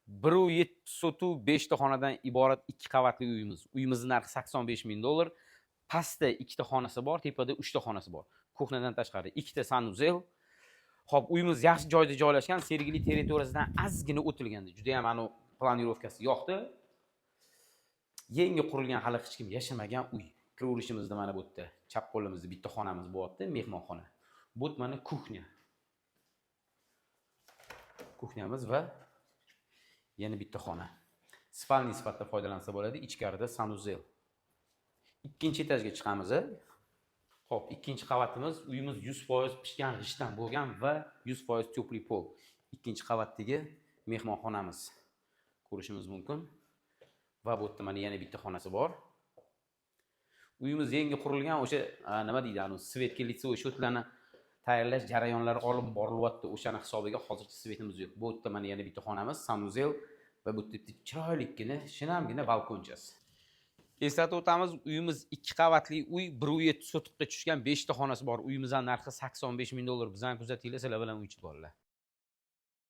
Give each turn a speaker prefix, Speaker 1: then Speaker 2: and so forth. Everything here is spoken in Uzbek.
Speaker 1: 1.7 sotuv 5 ta xonadan iborat 2 qavatli uyimiz. Uyimizning narxi $85,000. Pastda 2 ta xonasi bor, tepada 3 ta xonasi bor. Kuxnadan tashqari 2 ta sanuzel. Xo'p, uyimiz yaxshi joyda joylashgan, Sergeli territoriyasidan ozgina o'tilganda. Juda ham anu planirovkasi yoqdi. Yangi qurilgan, hali hech kim yashamagan uy. Kiraverishimizda mana bu yerda chap qo'limizda bitta xonamiz bo'lyapti, mehmonxona. Bu mana kuxnya. Kuxnyamiz va yana bitta xona. Spalni sifatida foydalansa bo'ladi. Ichkarida sanuzel. Ikkinchi etajga chiqamiz. Xo'p, ikkinchi qavatimiz, uyimiz 100% pishgan g'ishtdan bo'lgan va 100% tepli pol. Ikkinchi qavatdagi mehmonxonamiz. Ko'rishimiz mumkin. Va bu yerda mana yana bitta xonasi bor. Uyimiz yangi qurilgan, o'sha nima deydi, svetga litsovoy shotlarni tayyorlash jarayonlari olib borilyapti. O'shani hisobiga hozircha svetimiz yo'q. Bu yerda mana yana bitta xonamiz, sanuzel va bu yerda chiroylikkina, shinamgina balkonchasi. Eslatib o'tamiz, uyimiz 2 qavatli uy, 1.7 sotiqqa tushgan 5 ta xonasi bor. Uyimizning narxi $85,000. Bizani kuzatinglar, sizlar bilan uychi bolalar.